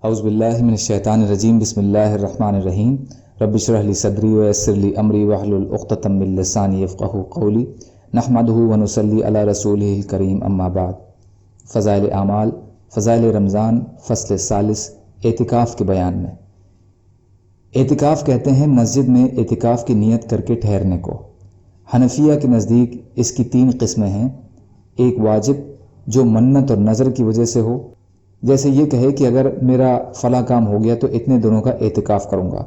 اعوذ باللہ من الشیطان الرجیم، بسم اللہ الرحمن الرحیم۔ رب اشرح لی صدری ویسر لی امری واحلل عقدۃ من لسانی یفقہوا قولی۔ نحمدہ ونصلی علی رسولہ الکریم، اما بعد۔ فضائل اعمال، فضائل رمضان، فصل ثالث، اعتکاف کے بیان میں۔ اعتکاف کہتے ہیں مسجد میں اعتکاف کی نیت کر کے ٹھہرنے کو۔ حنفیہ کے نزدیک اس کی 3 قسمیں ہیں۔ ایک واجب جو منت اور نظر کی وجہ سے ہو، جیسے یہ کہے کہ اگر میرا فلاں کام ہو گیا تو اتنے دنوں کا اعتکاف کروں گا،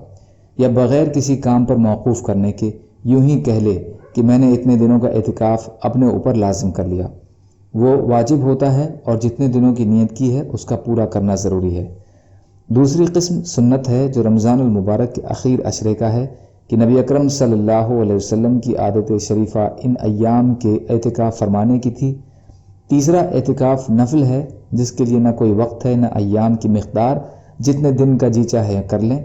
یا بغیر کسی کام پر موقوف کرنے کے یوں ہی کہہ لے کہ میں نے اتنے دنوں کا اعتکاف اپنے اوپر لازم کر لیا، وہ واجب ہوتا ہے اور جتنے دنوں کی نیت کی ہے اس کا پورا کرنا ضروری ہے۔ دوسری قسم سنت ہے جو رمضان المبارک کے اخیر عشرے کا ہے کہ نبی اکرم صلی اللہ علیہ وسلم کی عادت شریفہ ان ایام کے اعتکاف فرمانے کی تھی۔ تیسرا اعتکاف نفل ہے جس کے لیے نہ کوئی وقت ہے نہ ایام کی مقدار، جتنے دن کا جی چاہے کر لیں،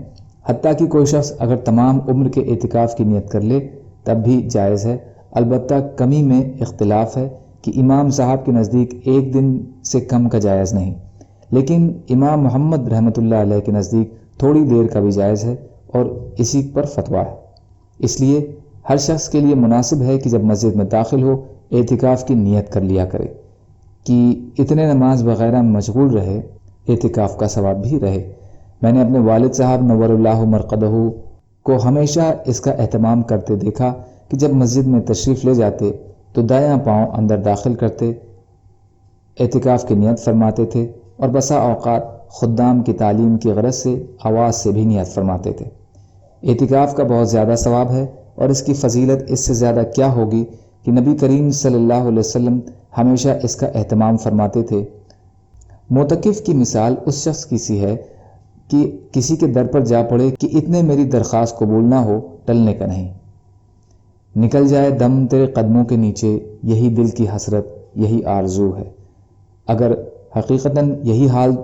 حتیٰ کہ کوئی شخص اگر تمام عمر کے اعتکاف کی نیت کر لے تب بھی جائز ہے۔ البتہ کمی میں اختلاف ہے کہ امام صاحب کے نزدیک 1 دن سے کم کا جائز نہیں، لیکن امام محمد رحمۃ اللہ علیہ کے نزدیک تھوڑی دیر کا بھی جائز ہے اور اسی پر فتویٰ ہے۔ اس لیے ہر شخص کے لیے مناسب ہے کہ جب مسجد میں داخل ہو اعتکاف کی نیت کر لیا کرے کہ اتنے نماز وغیرہ میں مشغول رہے، اعتکاف کا ثواب بھی رہے۔ میں نے اپنے والد صاحب نور اللہ مرقدہ کو ہمیشہ اس کا اہتمام کرتے دیکھا کہ جب مسجد میں تشریف لے جاتے تو دایاں پاؤں اندر داخل کرتے، اعتکاف کی نیت فرماتے تھے، اور بسا اوقات خدام کی تعلیم کی غرض سے آواز سے بھی نیت فرماتے تھے۔ اعتکاف کا بہت زیادہ ثواب ہے، اور اس کی فضیلت اس سے زیادہ کیا ہوگی کہ نبی کریم صلی اللہ علیہ وسلم ہمیشہ اس کا اہتمام فرماتے تھے۔ معتکف کی مثال اس شخص کی سی ہے کہ کسی کے در پر جا پڑے کہ اتنے میری درخواست قبول نہ ہو، ٹلنے کا نہیں، نکل جائے دم تیرے قدموں کے نیچے، یہی دل کی حسرت، یہی آرزو ہے۔ اگر حقیقتاً یہی حال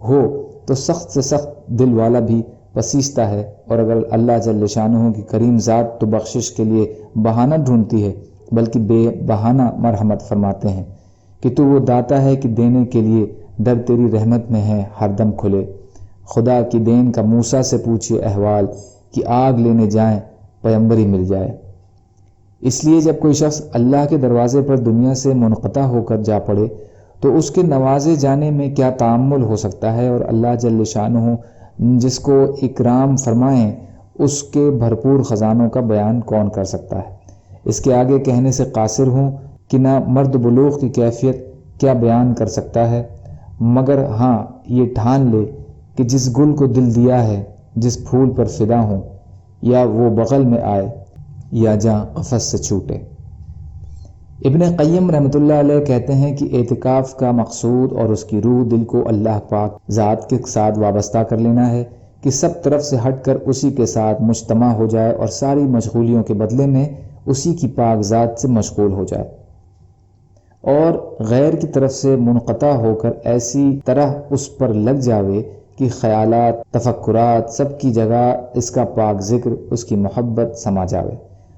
ہو تو سخت سے سخت دل والا بھی پسیجتا ہے، اور اگر اللہ جل شانہ کی کریم ذات تو بخشش کے لیے بہانہ ڈھونڈتی ہے بلکہ بے بہانہ مرحمت فرماتے ہیں کہ تو وہ داتا ہے کہ دینے کے لیے در تیری رحمت میں ہے ہر دم کھلے۔ خدا کی دین کا موسیٰ سے پوچھئے احوال کہ آگ لینے جائیں پیمبری مل جائے۔ اس لیے جب کوئی شخص اللہ کے دروازے پر دنیا سے منقطع ہو کر جا پڑے تو اس کے نوازے جانے میں کیا تأمل ہو سکتا ہے، اور اللہ جل شانہ جس کو اکرام فرمائیں اس کے بھرپور خزانوں کا بیان کون کر سکتا ہے۔ اس کے آگے کہنے سے قاصر ہوں کہ نہ مرد بلوغ کی کیفیت کیا بیان کر سکتا ہے، مگر ہاں یہ ٹھان لے کہ جس گل کو دل دیا ہے، جس پھول پر فدا ہوں، یا وہ بغل میں آئے یا جاں قفس سے چھوٹے۔ ابن قیم رحمۃ اللہ علیہ کہتے ہیں کہ اعتکاف کا مقصود اور اس کی روح دل کو اللہ پاک ذات کے ساتھ وابستہ کر لینا ہے کہ سب طرف سے ہٹ کر اسی کے ساتھ مجتمع ہو جائے اور ساری مشغولیوں کے بدلے میں اسی کی پاک ذات سے مشغول ہو جائے، اور غیر کی طرف سے منقطع ہو کر ایسی طرح اس پر لگ جاوے کہ خیالات، تفکرات سب کی جگہ اس کا پاک ذکر، اس کی محبت سما جاوے،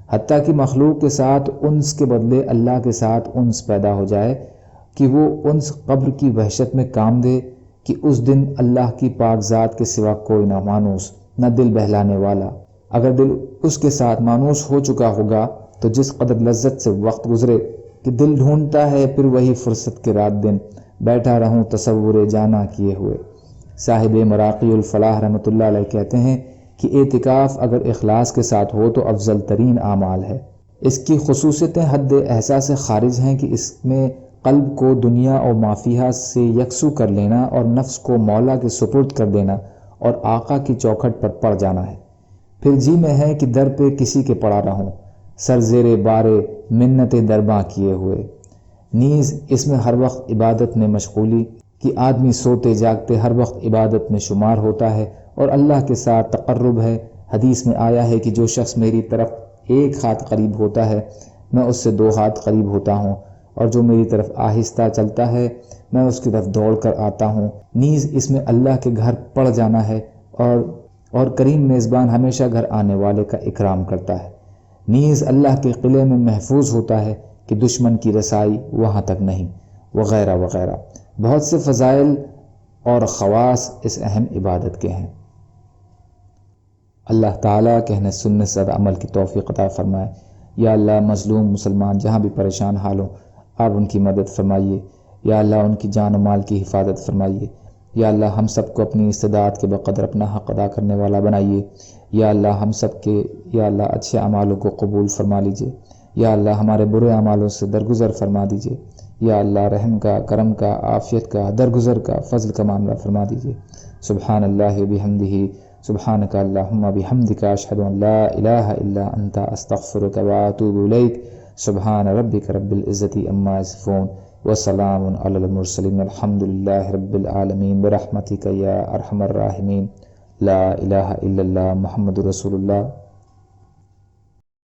حتیٰ کہ مخلوق کے ساتھ انس کے بدلے اللہ کے ساتھ انس پیدا ہو جائے کہ وہ انس قبر کی وحشت میں کام دے کہ اس دن اللہ کی پاک ذات کے سوا کوئی نہ مانوس، نہ دل بہلانے والا۔ اگر دل اس کے ساتھ مانوس ہو چکا ہوگا تو جس قدر لذت سے وقت گزرے کہ دل ڈھونڈتا ہے پھر وہی فرصت کے رات دن بیٹھا رہوں تصور جانا کیے ہوئے۔ صاحب مراقی الفلاح رحمۃ اللہ علیہ کہتے ہیں کہ اعتکاف اگر اخلاص کے ساتھ ہو تو افضل ترین اعمال ہے۔ اس کی خصوصیتیں حد احساس سے خارج ہیں کہ اس میں قلب کو دنیا اور ما فیہا سے یکسو کر لینا اور نفس کو مولا کے سپرد کر دینا اور آقا کی چوکھٹ پر پڑ جانا ہے۔ پھر جی میں ہے کہ در پہ کسی کے پڑا رہوں، سر زیر بارے منت درباں کیے ہوئے۔ نیز اس میں ہر وقت عبادت میں مشغولی کہ آدمی سوتے جاگتے ہر وقت عبادت میں شمار ہوتا ہے اور اللہ کے ساتھ تقرب ہے۔ حدیث میں آیا ہے کہ جو شخص میری طرف 1 ہاتھ قریب ہوتا ہے میں اس سے 2 ہاتھ قریب ہوتا ہوں، اور جو میری طرف آہستہ چلتا ہے میں اس کی طرف دوڑ کر آتا ہوں۔ نیز اس میں اللہ کے گھر پڑ جانا ہے، اور کریم میزبان ہمیشہ گھر آنے والے کا اکرام کرتا ہے۔ نیز اللہ کے قلعے میں محفوظ ہوتا ہے کہ دشمن کی رسائی وہاں تک نہیں، وغیرہ وغیرہ۔ بہت سے فضائل اور خواص اس اہم عبادت کے ہیں۔ اللہ تعالیٰ کہنے سننے سے عمل کی توفیق عطا فرمائے۔ یا اللہ مظلوم مسلمان جہاں بھی پریشان حال ہوں آپ ان کی مدد فرمائیے۔ یا اللہ ان کی جان و مال کی حفاظت فرمائیے۔ یا اللہ ہم سب کو اپنی استطاعت کے بقدر اپنا حق ادا کرنے والا بنائیے۔ یا اللہ ہم سب کے اچھے اعمالوں کو قبول فرما لیجیے۔ یا اللہ ہمارے برے اعمالوں سے درگزر فرما دیجیے۔ یا اللہ رحم کا، کرم کا، عافیت کا، درگزر کا، فضل کا معاملہ فرما دیجیے۔ سبحان اللہ بحمدہ، سبحانک اللہم بحمدک، اشہد ان لا الہ الا انت، استغفرک واتوب الیک۔ سبحان ربک رب العزۃ عما یصفون وسلام علی المرسلین، الحمد للہ رب العالمین، برحمتک یا ارحم الراحمین، لا الہ الا اللہ محمد رسول اللہ۔